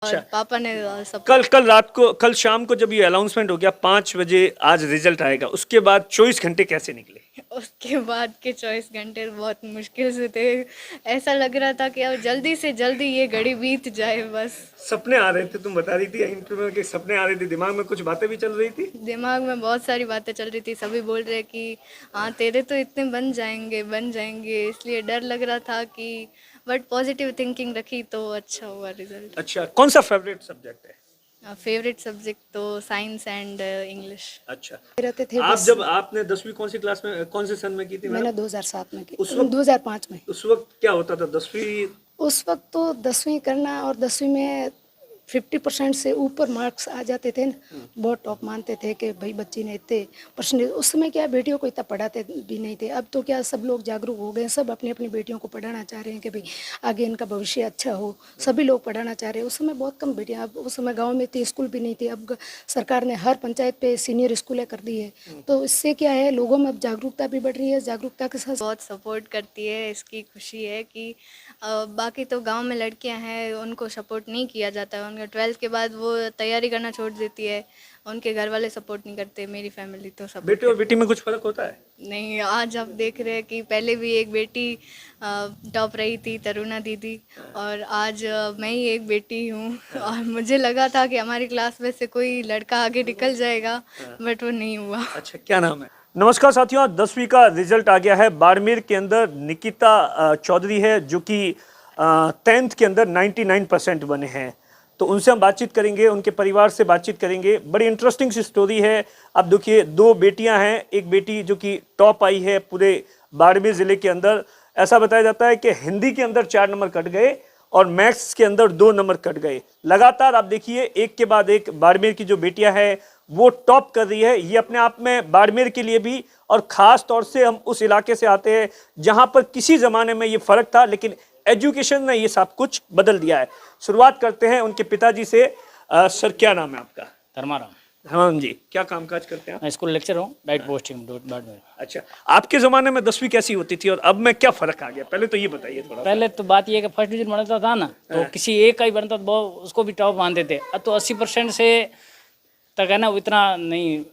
और अच्छा। पापा ने सब कल शाम को जब ये अनाउंसमेंट हो गया 5 बजे आज रिजल्ट आएगा, उसके बाद 24 घंटे कैसे निकले? उसके बाद के 24 घंटे बहुत मुश्किल से थे। ऐसा लग रहा था कि अब जल्दी से जल्दी ये घड़ी बीत जाए बस। सपने आ रहे थे, तुम बता रही थी इंटरव्यू में कि सपने आ रहे थे, दिमाग में कुछ बातें भी चल रही थी। दिमाग में बहुत सारी बातें चल रही थी, सभी बोल रहे कि हाँ तेरे तो इतने बन जाएंगे, इसलिए डर लग रहा था कि बट पॉजिटिव थिंकिंग रखी तो अच्छा हुआ रिजल्ट। अच्छा, कौन सा फेवरेट सब्जेक्ट है? फेवरेट सब्जेक्ट तो साइंस एंड इंग्लिश। अच्छा। रहते थे आप बस। जब आपने 10वीं कौन सी क्लास में, कौन से सन में की थी मैंने मैडम? 2007 में की, उस वक्त 2005 में। उस वक्त क्या होता था 10वीं? उस वक्त तो 10वीं करना और 10वीं में 50% से ऊपर मार्क्स आ जाते थे ना, बहुत टॉप मानते थे कि भाई बच्ची ने इतने परसेंटेज। उस समय क्या बेटियों को इतना पढ़ाते भी नहीं थे। अब तो क्या सब लोग जागरूक हो गए, सब अपनी अपनी बेटियों को पढ़ाना चाह रहे हैं कि भाई आगे इनका भविष्य अच्छा हो, सभी लोग पढ़ाना चाह रहे हैं। उस समय बहुत कम बेटियां, अब उस समय गाँव में थी, स्कूल भी नहीं थी। अब सरकार ने हर पंचायत पे सीनियर स्कूलें कर दी है, तो इससे क्या है लोगों में अब जागरूकता भी बढ़ रही है। जागरूकता के साथ बहुत सपोर्ट करती है, इसकी खुशी है कि बाकी तो गांव में लड़कियां हैं उनको सपोर्ट नहीं किया जाता है। उनका 12th के बाद वो तैयारी करना छोड़ देती है, उनके घर वाले सपोर्ट नहीं करते। मेरी फैमिली तो सपोर्ट बेटे और बेटी में कुछ फर्क होता है? नहीं। आज आप देख रहे हैं कि पहले भी एक बेटी टॉप रही थी, तरुणा दीदी, और आज मैं ही एक बेटी हूँ। और मुझे लगा था कि हमारी क्लास में से कोई लड़का आगे निकल जाएगा, बट वो नहीं हुआ। अच्छा, क्या नाम है? नमस्कार साथियों, 10वीं का रिजल्ट आ गया है। बाड़मेर के अंदर निकिता चौधरी है जो कि 10th के अंदर 99% बने हैं। तो उनसे हम बातचीत करेंगे, उनके परिवार से बातचीत करेंगे। बड़ी इंटरेस्टिंग सी स्टोरी है। अब देखिए, 2 बेटियां हैं, एक बेटी जो कि टॉप आई है पूरे बाड़मेर ज़िले के अंदर। ऐसा बताया जाता है कि हिंदी के अंदर 4 नंबर कट गए और मैथ्स के अंदर 2 नंबर कट गए। लगातार आप देखिए एक के बाद एक बाड़मेर की जो बेटियां हैं वो टॉप कर रही है। ये अपने आप में बाड़मेर के लिए भी, और ख़ास तौर से हम उस इलाके से आते हैं जहां पर किसी ज़माने में ये फ़र्क था, लेकिन एजुकेशन ने ये सब कुछ बदल दिया है। शुरुआत करते हैं उनके पिताजी से। सर, क्या नाम है आपका? धर्माराम। हाँ जी, क्या कामकाज करते हैं आप? मैं स्कूल लेक्चर हूँ, डाइट पोस्टिंग बाड़मेर। अच्छा, आपके ज़माने में 10वीं कैसी होती थी और अब में क्या फ़र्क आ गया, पहले तो ये बताइए थोड़ा। पहले तो बात ये है कि फर्स्ट डिवीजन बनता था ना, तो किसी एक का ही बनता तो वो उसको भी टॉप मानते थे। अब तो 80% से तक है ना, इतना नहीं,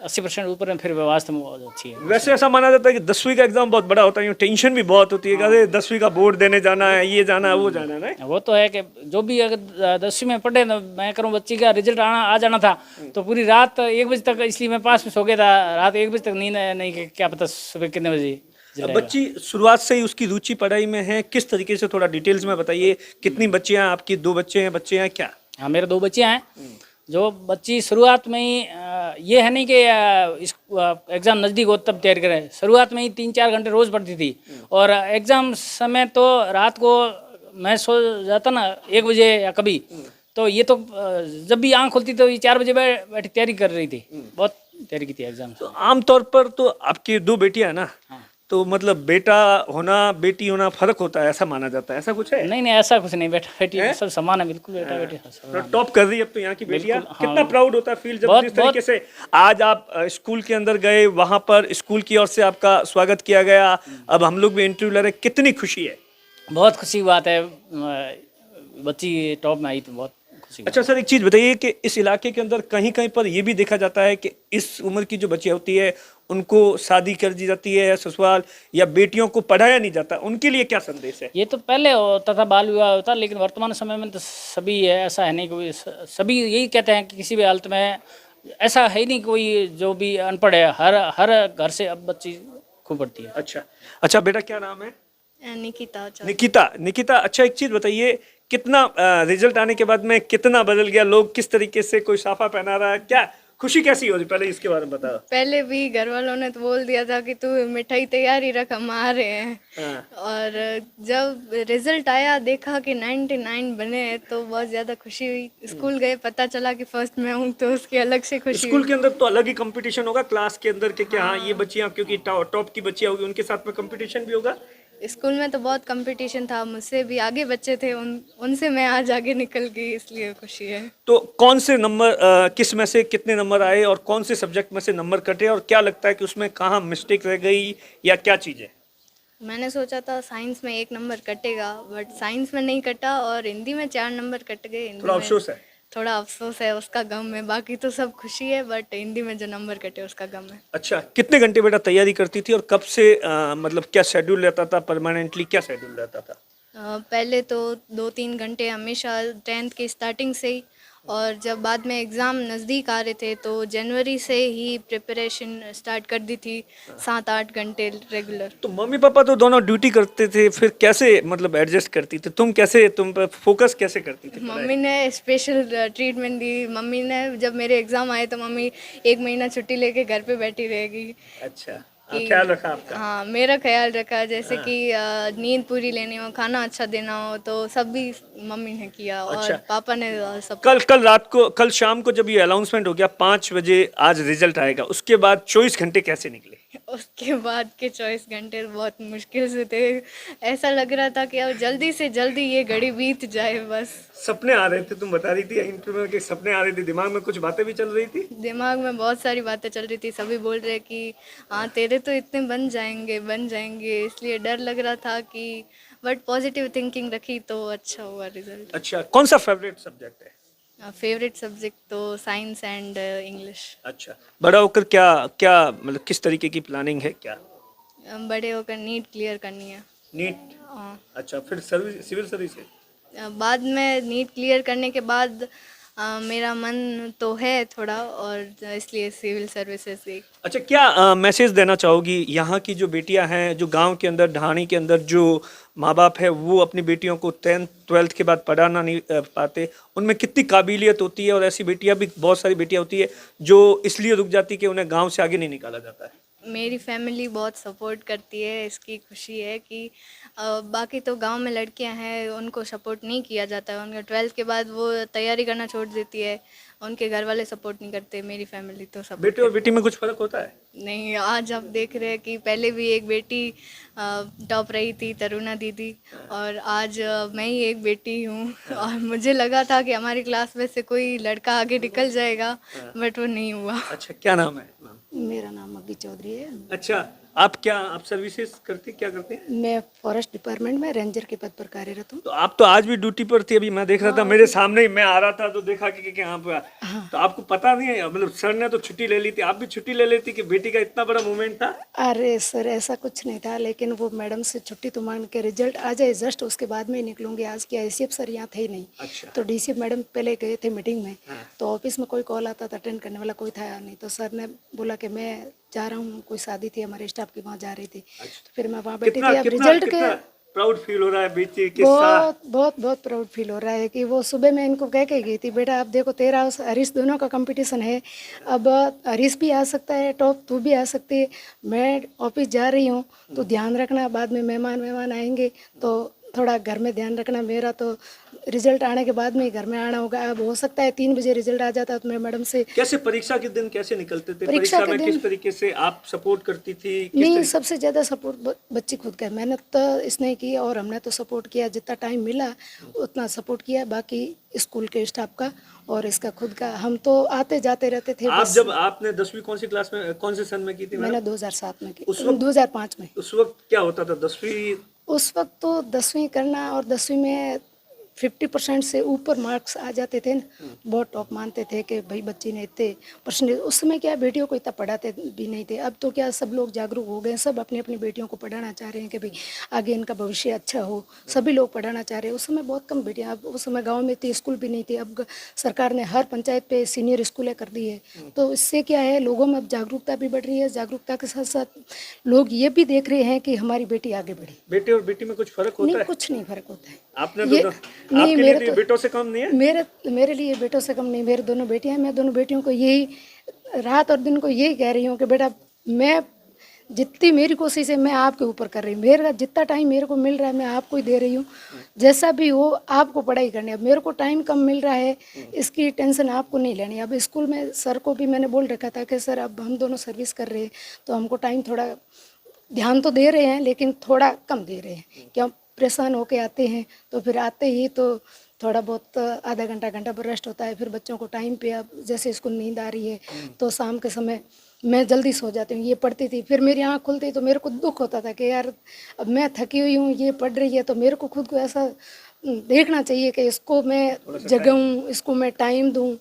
80% ऊपर में फिर व्यवस्था में बहुत अच्छी है। वैसे ऐसा माना जाता है कि 10वीं का एग्जाम बहुत बड़ा होता है, टेंशन भी बहुत होती है कि अरे 10वीं का बोर्ड देने जाना है, ये जाना है, वो जाना है ना। वो तो है कि जो भी अगर 10वीं में पढ़े ना, मैं करूँ बच्ची का रिजल्ट आ जाना था तो पूरी रात 1 बजे तक, इसलिए मैं पास में सो गया था। रात 1 बजे तक नींद नहीं कि क्या पता सुबह कितने बजे। बच्ची शुरुआत से ही उसकी रुचि पढ़ाई में है, किस तरीके से, थोड़ा डिटेल्स में बताइए। कितनी बच्चियां हैं आपकी? 2 बच्चे हैं क्या? हाँ, मेरे 2 बच्चियाँ हैं। जो बच्ची शुरुआत में ही ये है नहीं कि एग्ज़ाम नज़दीक हो तब तैयारी करें। शुरुआत में ही 3-4 घंटे रोज़ पढ़ती थी, और एग्ज़ाम समय तो रात को मैं सो जाता ना 1 बजे या कभी, तो ये तो जब भी आँख खुलती तो ये 4 बजे बैठी तैयारी कर रही थी। बहुत तैयारी की थी एग्ज़ाम। तो आमतौर पर तो आपकी 2 बेटियां हैं ना, हाँ। तो मतलब बेटा होना बेटी होना फर्क होता है, ऐसा माना जाता है, ऐसा कुछ है? नहीं, ऐसा कुछ नहीं, बेटा बेटी सब समान है, बिल्कुल बेटा बेटी सब। टॉप कर रही है अब तो यहाँ की बेटियां। बिल्कुल, हाँ। कितना प्राउड होता है फील जब जिस तरीके से आज आप स्कूल के अंदर गए, वहां पर स्कूल की ओर से आपका स्वागत किया गया, अब हम लोग भी इंटरव्यू ले रहे, कितनी खुशी है? बहुत खुशी की बात है, बच्ची टॉप में आई तो बहुत खुशी। अच्छा सर, एक चीज़ बताइए कि इस इलाके के अंदर कहीं कहीं पर यह भी देखा जाता है कि इस उम्र की जो बच्चियां होती है उनको शादी कर दी जाती है, ससुराल या बेटियों को पढ़ाया नहीं जाता, उनके लिए क्या संदेश है? ये तो पहले होता था, बाल विवाह होता, लेकिन वर्तमान समय में तो सभी है, ऐसा है नहीं कोई, सभी यही कहते हैं कि किसी भी हालत में ऐसा है ही नहीं कोई जो भी अनपढ़ है, हर घर से अब बच्ची खूब पढ़ती है। अच्छा बेटा, क्या नाम है? निकिता। अच्छा, एक चीज़ बताइए, कितना रिजल्ट आने के बाद में कितना बदल गया, लोग किस तरीके से, कोई साफा पहना रहा है, क्या खुशी कैसी हो रही, पहले इसके बारे में बताओ। पहले भी घर वालों ने तो बोल दिया था कि तू मिठाई तैयारी रख, हम आ रहे हैं। हाँ। और जब रिजल्ट आया, देखा कि 99 बने हैं, तो बहुत ज़्यादा खुशी हुई। स्कूल गए, पता चला कि फर्स्ट में हूँ, तो उसकी अलग से खुशी स्कूल हुई। के अंदर तो अलग ही कंपटीशन होगा क्लास के अंदर के, क्या हाँ ये बच्चियां क्योंकि टॉप की बच्चियां होगी, उनके साथ में कंपटीशन भी होगा। स्कूल में तो बहुत कंपटीशन था, मुझसे भी आगे बच्चे थे, उनसे मैं आज आगे निकल गई, इसलिए खुशी है। तो कौन से नंबर, किस में से कितने नंबर आए और कौन से सब्जेक्ट में से नंबर कटे, और क्या लगता है कि उसमें कहाँ मिस्टेक रह गई या क्या चीज़ है? मैंने सोचा था साइंस में 1 नंबर कटेगा, बट साइंस में नहीं कटा और हिंदी में 4 नंबर कट गए। हिंदी थोड़ा में अफसोस है। थोड़ा अफसोस है, उसका गम है। बाकी तो सब खुशी है, बट हिंदी में जो नंबर कटे उसका गम है। अच्छा, कितने घंटे बेटा तैयारी करती थी और कब से मतलब क्या शेड्यूल रहता था, परमानेंटली क्या शेड्यूल रहता था? पहले तो 2-3 घंटे हमेशा 10th की स्टार्टिंग से ही, और जब बाद में एग्ज़ाम नज़दीक आ रहे थे तो जनवरी से ही प्रिपरेशन स्टार्ट कर दी थी, 7-8 घंटे रेगुलर। तो मम्मी पापा तो दोनों ड्यूटी करते थे, फिर कैसे मतलब एडजस्ट करती थी? तुम पर फोकस कैसे करती थी पढ़ाई? मम्मी ने स्पेशल ट्रीटमेंट दी। मम्मी ने जब मेरे एग्ज़ाम आए तो मम्मी 1 महीना छुट्टी लेके घर पे बैठी रहेगी अच्छा, कि ख्याल रखा आपका। हाँ, मेरा ख्याल रखा। जैसे कि नींद पूरी लेनी हो, खाना अच्छा देना हो, तो सब भी मम्मी ने किया। और अच्छा। पापा ने सब। कल शाम को जब ये अनाउंसमेंट हो गया 5 बजे आज रिजल्ट आएगा, उसके बाद 24 घंटे कैसे निकले? उसके बाद के 24 घंटे बहुत मुश्किल से थे। ऐसा लग रहा था कि अब जल्दी से जल्दी ये घड़ी बीत जाए बस। सपने आ रहे थे, तुम बता रही थी इंटरव्यू में कि सपने आ रहे थे, दिमाग में कुछ बातें भी चल रही थी? दिमाग में बहुत सारी बातें चल रही थी। सभी बोल रहे कि हाँ तेरे तो इतने बन जाएंगे बन जाएंगे, इसलिए डर लग रहा था कि, बट पॉजिटिव थिंकिंग रखी तो अच्छा हुआ रिजल्ट। अच्छा, कौन सा फेवरेट सब्जेक्ट है? फेवरेट सब्जेक्ट तो साइंस एंड इंग्लिश। अच्छा, बड़ा होकर क्या क्या मतलब किस तरीके की प्लानिंग है क्या? बड़े होकर नीट क्लियर करनी है। नीट। हाँ। अच्छा, फिर सर्विस, सिविल सर्विस है? बाद में नीट क्लियर करने के बाद मेरा मन तो है थोड़ा, और इसलिए सिविल सर्विसेज की। अच्छा, क्या मैसेज देना चाहोगी यहाँ की जो बेटियां हैं, जो गांव के अंदर ढाणी के अंदर जो माँ बाप है वो अपनी बेटियों को 10th 12th के बाद पढ़ाना नहीं पाते, उनमें कितनी काबिलियत होती है, और ऐसी बेटियां भी बहुत सारी बेटियां होती है जो इसलिए रुक जाती है कि उन्हें गांव से आगे नहीं निकाला जाता है? मेरी फैमिली बहुत सपोर्ट करती है, इसकी खुशी है कि बाकी तो गांव में लड़कियां हैं उनको सपोर्ट नहीं किया जाता है। उनके 12th के बाद वो तैयारी करना छोड़ देती है, उनके घर वाले सपोर्ट नहीं करते। मेरी फैमिली तो सपोर्ट बेटे और बेटी में कुछ फर्क होता है? नहीं। आज आप देख रहे हैं कि पहले भी एक बेटी टॉप रही थी, तरुणा दीदी, और आज मैं ही एक बेटी हूँ। और मुझे लगा था कि हमारी क्लास में से कोई लड़का आगे निकल जाएगा, बट वो नहीं हुआ। अच्छा, क्या नाम है? मेरा नाम मग्गी चौधरी है। अच्छा, आप सर्विसेज करते क्या करते हैं? मैं फॉरेस्ट डिपार्टमेंट में रेंजर के पद पर कार्यरत हूँ। तो आप तो आज भी ड्यूटी पर थी, अभी मैं देख रहा था मेरे सामने ही, मैं आ रहा था तो देखा कि यहाँ पे तो आपको पता नहीं है, मतलब सर ने तो छुट्टी ले ली थी, आप भी छुट्टी ले लेती कि बेटी का इतना बड़ा मूवमेंट था? अरे सर ऐसा कुछ नहीं था, लेकिन वो मैडम से छुट्टी तो मांग के रिजल्ट आ जाए जस्ट उसके बाद में ही निकलूंगी। आज क्या एसीएफ सर यहाँ थे ही नहीं। अच्छा। तो डीसीएफ मैडम पहले गए थे मीटिंग में, तो ऑफिस में कोई कॉल आता था, अटेंड करने वाला कोई था नहीं। तो सर ने बोला कि मैं जा रहा हूँ, कोई शादी थी हमारे स्टाफ की, वहाँ जा रही थी। तो फिर मैं वहाँ बैठी थी। अब रिजल्ट के प्राउड फील हो रहा है बेटी के साथ? बहुत बहुत बहुत प्राउड फील हो रहा है कि वो सुबह मैं इनको कह के गई थी, बेटा आप देखो तेरा और हरीश दोनों का कंपटीशन है, अब हरीश भी आ सकता है टॉप, तू भी आ सकती है। मैं ऑफिस जा रही हूँ तो ध्यान रखना, बाद में मेहमान आएंगे तो थोड़ा घर में ध्यान रखना। मेरा तो रिजल्ट आने के बाद में ही घर में आना होगा। अब हो सकता है 3 बजे रिजल्ट आ जाता तो मैं मैडम से। कैसे परीक्षा के दिन कैसे निकलते थे? परीक्षा में के किस दिन तरीके से आप सपोर्ट करती थी? नहीं, सबसे ज़्यादा सपोर्ट बच्ची खुद का है। मेहनत तो इसने की और हमने तो सपोर्ट किया, जितना टाइम मिला उतना सपोर्ट किया। बाकी स्कूल के स्टाफ का और इसका खुद का, हम तो आते जाते रहते थे। आप बस जब आपने 10वीं कौन सी क्लास में, कौन से सन में की थी? मैंने 2007 में की, उस वक्त 2005 में। उस वक्त क्या होता था? 10वीं उस वक्त तो 10वीं करना, और 10वीं में 50% से ऊपर मार्क्स आ जाते थे ना, बहुत टॉप मानते थे कि भाई बच्ची ने इतने परसेंटेज। उस समय क्या बेटियों को इतना पढ़ाते भी नहीं थे। अब तो क्या सब लोग जागरूक हो गए, सब अपनी अपनी बेटियों को पढ़ाना चाह रहे हैं कि भाई आगे इनका भविष्य अच्छा हो, सभी लोग पढ़ाना चाह रहे हैं। उस समय बहुत कम बेटियां, अब उस समय गाँव में थी, स्कूल भी नहीं थी। अब सरकार ने हर पंचायत पे सीनियर स्कूलें कर दी है, तो इससे क्या है लोगों में अब जागरूकता भी बढ़ रही है। जागरूकता के साथ साथ लोग ये भी देख रहे हैं कि हमारी बेटी आगे बढ़ी। बेटे और बेटी में कुछ फर्क होता नहीं, है? कुछ नहीं फर्क होता है। आपने ये तो नहीं, आपके मेरे लिए तो बेटों से कम नहीं है? मेरे लिए बेटों से कम नहीं। मेरे दोनों बेटियां हैं, मैं दोनों बेटियों को यही रात और दिन को यही कह रही हूँ कि बेटा मैं जितनी मेरी कोशिश है मैं आपके ऊपर कर रही हूँ। मेरा जितना टाइम मेरे को मिल रहा है मैं आपको ही दे रही हूँ, जैसा भी हो आपको पढ़ाई करनी है। अब मेरे को टाइम कम मिल रहा है, इसकी टेंशन आपको नहीं लेनी। अब स्कूल में सर को भी मैंने बोल रखा था कि सर अब हम दोनों सर्विस कर रहे हैं तो हमको टाइम थोड़ा ध्यान तो दे रहे हैं लेकिन थोड़ा कम दे रहे हैं। क्या परेशान होके आते हैं तो फिर आते ही तो थोड़ा बहुत आधा घंटा पर रेस्ट होता है। फिर बच्चों को टाइम पे, अब जैसे इसको नींद आ रही है तो शाम के समय मैं जल्दी सो जाती हूँ। ये पढ़ती थी, फिर मेरी आँख खुलती तो मेरे को दुख होता था कि यार अब मैं थकी हुई हूँ, ये पढ़ रही है, तो मेरे को खुद को ऐसा देखना चाहिए कि इसको मैं जगाऊँ, इसको मैं टाइम दूँ।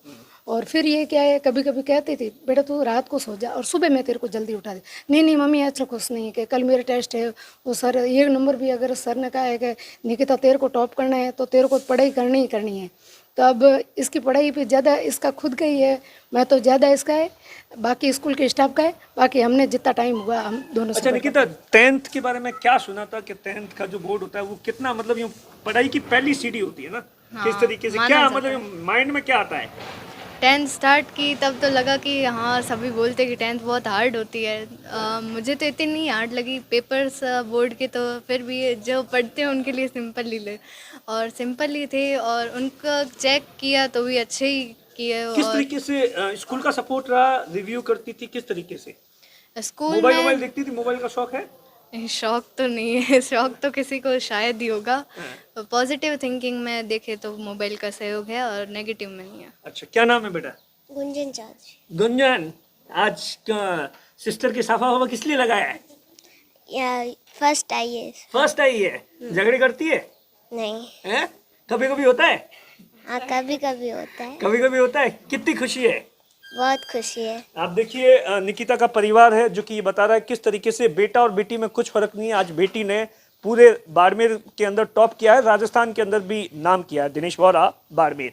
और फिर ये क्या है, कभी कभी कहती थी बेटा तू रात को सो जा और सुबह मैं तेरे को जल्दी उठा दे। नहीं नहीं मम्मी ऐसा कुछ नहीं है कि कल मेरा टेस्ट है, वो सर 1 नंबर भी अगर सर ने कहा है कि निकिता तेरे को टॉप करना है तो तेरे को पढ़ाई करनी ही करनी है। तो अब इसकी पढ़ाई पे ज़्यादा इसका खुद का ही है, मैं तो ज़्यादा इसका है, बाकी स्कूल के स्टाफ का है, बाकी हमने जितना टाइम हुआ हम दोनों से अच्छा निकिता, 10th के बारे में क्या सुना था कि 10th का जो बोर्ड होता है वो कितना मतलब यूँ पढ़ाई की पहली सीढ़ी होती है ना, किस तरीके से माना क्या जाता मतलब माइंड में क्या आता है? 10th स्टार्ट की तब तो लगा कि हाँ सभी बोलते कि 10th बहुत हार्ड होती है। मुझे तो इतनी नहीं हार्ड लगी पेपर्स बोर्ड के, तो फिर भी जो पढ़ते हैं उनके लिए सिंपल ही ले और सिंपल ही थे और उनका चेक किया तो भी अच्छे ही किए। किस और तरीके से स्कूल का सपोर्ट रहा, रिव्यू करती थी किस तरीके से? स्कूल मोबाइल में देखती थी? मोबाइल का शौक है? शौक तो नहीं है, शौक तो किसी को शायद ही होगा। पॉजिटिव थिंकिंग में देखे तो मोबाइल का सहयोग है और नेगेटिव में नहीं है। अच्छा, क्या नाम है बेटा? गुंजन चौधरी। गुंजन, आज सिस्टर की साफा हवा किस लिए लगाया है? या फर्स्ट आई है। फर्स्ट आई है, झगड़े करती है? नहीं, हैं? कभी कभी होता है? हाँ कभी कभी होता है। कभी कभी होता है। कितनी खुशी है? बहुत खुशी है। आप देखिए निकिता का परिवार है जो कि ये बता रहा है किस तरीके से बेटा और बेटी में कुछ फर्क नहीं है। आज बेटी ने पूरे बाड़मेर के अंदर टॉप किया है, राजस्थान के अंदर भी नाम किया है। दिनेश वोरा, बाड़मेर।